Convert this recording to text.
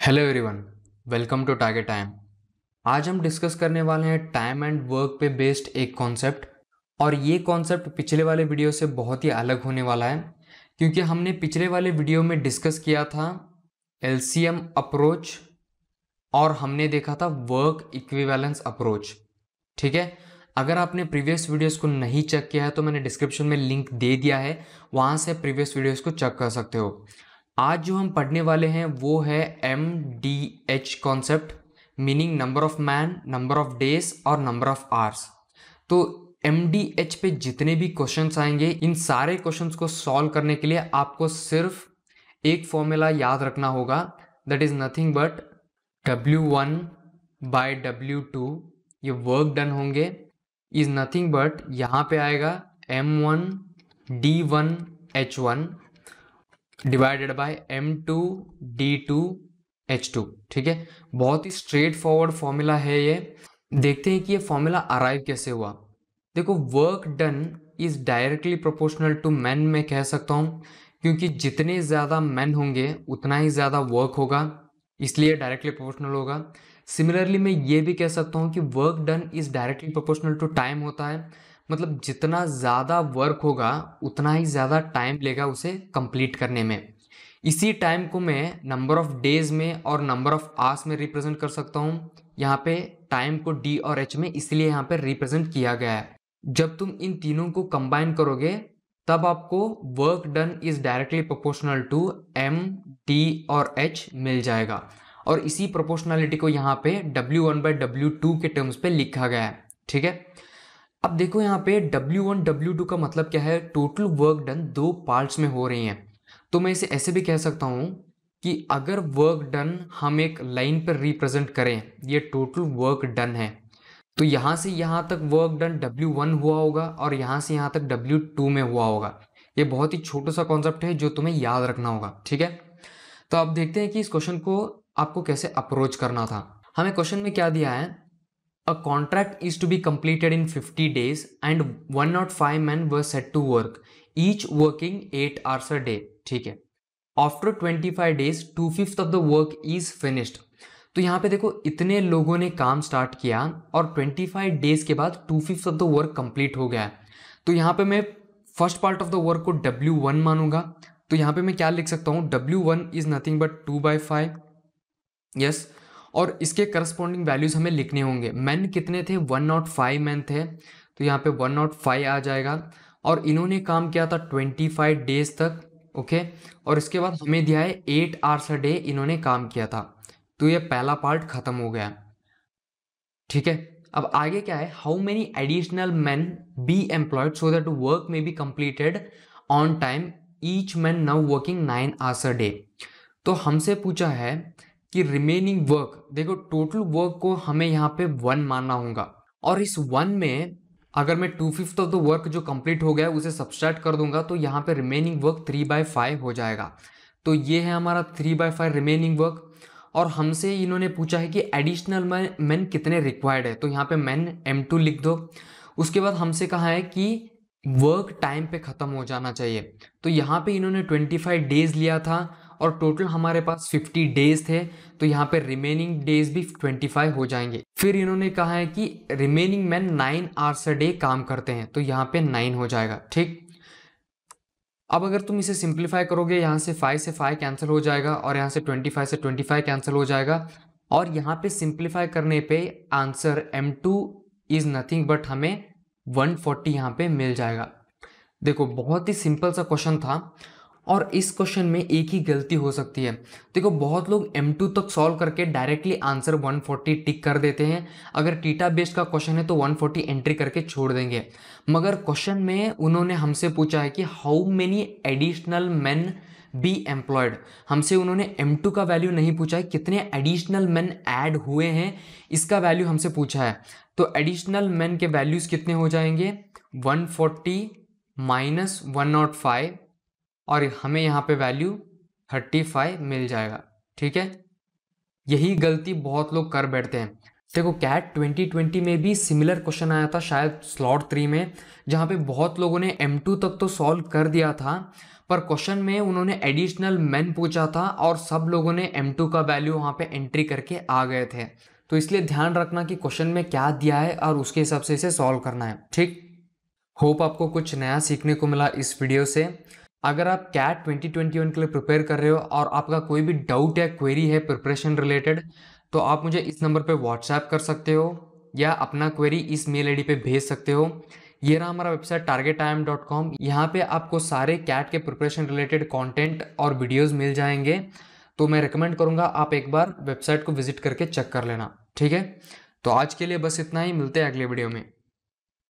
Hello everyone, welcome to target time. आज हम discuss करने वाले हैं टाइम एंड वर्क पे बेस्ड एक कॉन्सेप्ट। और ये कॉन्सेप्ट पिछले वाले वीडियो से बहुत ही अलग होने वाला है, क्योंकि हमने पिछले वाले वीडियो में डिस्कस किया था एलसीएम अप्रोच और हमने देखा था वर्क इक्विवेलेंस अप्रोच। ठीक है, अगर आपने प्रीवियस वीडियोस को नहीं चेक किया है तो मैंने डिस्क्रिप्शन में लिंक दे दिया है, वहाँ से प्रीवियस वीडियोस को चेक कर सकते हो। आज जो हम पढ़ने वाले हैं वो है MDH concept, meaning number of man, number of days और नंबर ऑफ आवर्स। तो MDH पे जितने भी क्वेश्चंस आएंगे, इन सारे क्वेश्चंस को सॉल्व करने के लिए आपको सिर्फ एक फॉर्मूला याद रखना होगा, that is nothing but W1/W2। ये वर्क डन होंगे इज नथिंग बट यहाँ पे आएगा M1D1H1 डिवाइडेड बाय M2D2H2। ठीक है, बहुत ही स्ट्रेट फॉरवर्ड फॉर्मूला है ये। देखते हैं कि ये फॉर्मूला अराइव कैसे हुआ। देखो, work done is directly proportional to man मैं कह सकता हूँ, क्योंकि जितने ज़्यादा मैन होंगे उतना ही ज़्यादा वर्क होगा, इसलिए डायरेक्टली प्रोपोर्शनल होगा। सिमिलरली मैं ये भी कह सकता हूँ कि work done is directly proportional to time होता है, मतलब जितना ज़्यादा वर्क होगा उतना ही ज़्यादा टाइम लेगा उसे कंप्लीट करने में। इसी टाइम को मैं नंबर ऑफ डेज में और नंबर ऑफ आवर्स में रिप्रेजेंट कर सकता हूँ। यहाँ पे टाइम को D और H में इसलिए यहाँ पे रिप्रेजेंट किया गया है। जब तुम इन तीनों को कंबाइन करोगे तब आपको work done is directly proportional to M, D और H मिल जाएगा। और इसी प्रोपोर्शनलिटी को यहाँ पे W1/W2 के टर्म्स पे लिखा गया है। ठीक है, अब देखो यहाँ पे W1 W2 का मतलब क्या है, टोटल वर्क डन दो पार्ट्स में हो रही हैं। तो मैं इसे ऐसे भी कह सकता हूँ कि अगर वर्क डन हम एक लाइन पर रिप्रेजेंट करें, ये टोटल वर्क डन है, तो यहाँ से यहाँ तक वर्क डन W1 हुआ होगा और यहाँ से यहाँ तक W2 में हुआ होगा। ये बहुत ही छोटा सा कॉन्सेप्ट है जो तुम्हें याद रखना होगा। ठीक है, तो अब देखते हैं कि इस क्वेश्चन को आपको कैसे अप्रोच करना था। हमें क्वेश्चन में क्या दिया है, A contract is to be completed in 50 days and 105 men were set to work, each working 8 hours a day. ठीक है, After 25 days, 2/5 of the work is finished. तो यहाँ पे देखो इतने लोगों ने काम स्टार्ट किया और 25 डेज के बाद 2/5 ऑफ द वर्क कंप्लीट हो गया है। तो यहाँ पे मैं first part of the work को W1 मानूंगा। तो यहाँ पे मैं क्या लिख सकता हूँ, W1 is nothing but 2/5। Yes, और इसके करस्पॉन्डिंग वैल्यूज हमें लिखने होंगे। मैन कितने थे, 105 मैन थे, तो यहाँ पे 105 आ जाएगा। और इन्होंने काम किया था 25 डेज तक। ओके, और इसके बाद हमें दिया है 8 आवर्स अ डे इन्होंने काम किया था। तो ये पहला पार्ट खत्म हो गया। ठीक है, अब आगे क्या है, how many additional man be employed so that work may be completed on time, each man now working 9 hours a day. तो हमसे पूछा है कि रिमेनिंग वर्क, देखो टोटल वर्क को हमें यहाँ पे 1 मानना होगा, और इस 1 में अगर मैं 2/5 ऑफ द वर्क जो कंप्लीट हो गया उसे सब्सट्रैक्ट कर दूंगा तो यहाँ पे रिमेनिंग वर्क 3/5 हो जाएगा। तो ये है हमारा 3/5 रिमेनिंग वर्क। और हमसे इन्होंने पूछा है कि एडिशनल मैन कितने रिक्वायर्ड है, तो यहाँ पे मैन M2 लिख दो। उसके बाद हमसे कहा है कि वर्क टाइम पे खत्म हो जाना चाहिए, तो यहाँ पे इन्होंने 25 डेज लिया था और टोटल हमारे पास 50 डेज थे, तो यहाँ पे रिमेनिंग डेज भी 25 हो जाएंगे। फिर इन्होंने कहा है कि remaining man 9 hours a day काम करते हैं, तो यहाँ पे 9 हो जाएगा। ठीक, अब अगर तुम इसे सिंप्लीफाई करोगे, यहाँ से 5 से 5 कैंसिल हो जाएगा और यहाँ से 25 से 25 कैंसिल हो जाएगा, और यहाँ पे सिंप्लीफाई करने पे answer M2 is nothing but हमें 140 यहाँ पे मिल जाएगा। देखो बहुत ही सिंपल सा क्वेश्चन था, और इस क्वेश्चन में एक ही गलती हो सकती है। देखो बहुत लोग M2 तक सॉल्व करके डायरेक्टली आंसर 140 टिक कर देते हैं। अगर टीटा बेस्ड का क्वेश्चन है तो 140 एंट्री करके छोड़ देंगे, मगर क्वेश्चन में उन्होंने हमसे पूछा है कि how many additional man be employed. हमसे उन्होंने M2 का वैल्यू नहीं पूछा है, कितने एडिशनल मैन ऐड हुए हैं इसका वैल्यू हमसे पूछा है। तो एडिशनल मैन के वैल्यूज कितने हो जाएंगे, 140 माइनस 105, और हमें यहाँ पे वैल्यू 35 मिल जाएगा। ठीक है, यही गलती बहुत लोग कर बैठते हैं। देखो कैट 2020 में भी सिमिलर क्वेश्चन आया था, शायद स्लॉट 3 में, जहाँ पे बहुत लोगों ने M2 तक तो सॉल्व कर दिया था, पर क्वेश्चन में उन्होंने एडिशनल मेन पूछा था और सब लोगों ने M2 का वैल्यू वहाँ पे एंट्री करके आ गए थे। तो इसलिए ध्यान रखना कि क्वेश्चन में क्या दिया है और उसके हिसाब से इसे सॉल्व करना है। ठीक, होप आपको कुछ नया सीखने को मिला इस वीडियो से। अगर आप कैट 2021 के लिए प्रिपेयर कर रहे हो और आपका कोई भी डाउट या क्वेरी है प्रिपरेशन रिलेटेड, तो आप मुझे इस नंबर पे व्हाट्सएप कर सकते हो या अपना क्वेरी इस मेल आईडी पे भेज सकते हो। ये रहा हमारा वेबसाइट targetim.com। यहाँ पे आपको सारे कैट के प्रिपरेशन रिलेटेड कंटेंट और वीडियोस मिल जाएंगे। तो मैं रिकमेंड करूँगा आप एक बार वेबसाइट को विजिट करके चेक कर लेना। ठीक है, तो आज के लिए बस इतना ही, मिलते हैं अगले वीडियो में।